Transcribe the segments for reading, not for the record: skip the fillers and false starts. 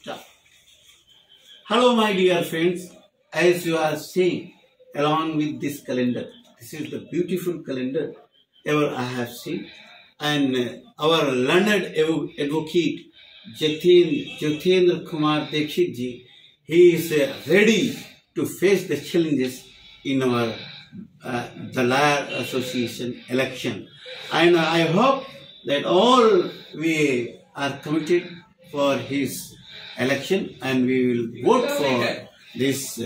Start. Hello, my dear friends. As you are seeing, along with this calendar, this is the beautiful calendar ever I have seen, and our learned advocate Jyotendra Kumar Dikshit ji, he is ready to face the challenges in our the Lar Association election, and I hope that all we are committed for his election, and we will vote for this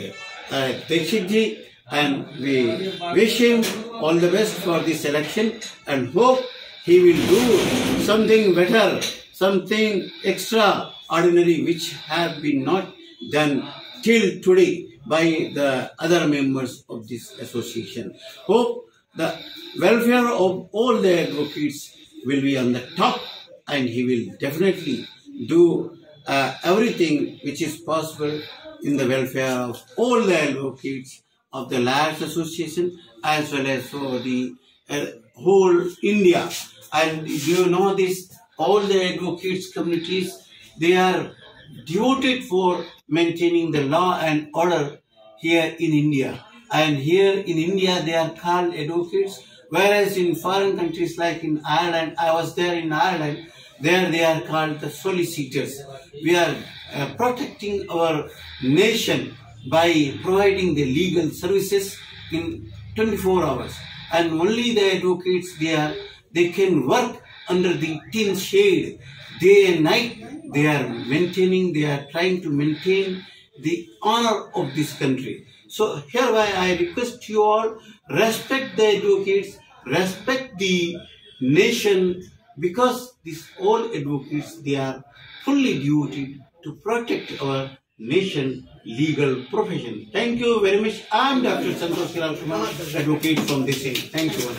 Dikshit ji, and we wish him all the best for this election and hope he will do something better, something extraordinary which have been not done till today by the other members of this association. Hope the welfare of all the advocates will be on the top, and he will definitely do everything which is possible in the welfare of all the advocates of the Liars Association as well as for the whole India. And you know this, all the advocates communities, they are devoted for maintaining the law and order here in India. And here in India they are called advocates, whereas in foreign countries like in Ireland, I was there in Ireland, there they are called the solicitors. We are protecting our nation by providing the legal services in 24 hours. And only the advocates, they can work under the tin shade day and night. They are trying to maintain the honor of this country. So hereby I request you all, respect the advocates, respect the nation, because these all advocates, they are fully devoted to protect our nation legal profession. Thank you very much. I am Dr. Santosh Kumar, advocate from this end. Thank you.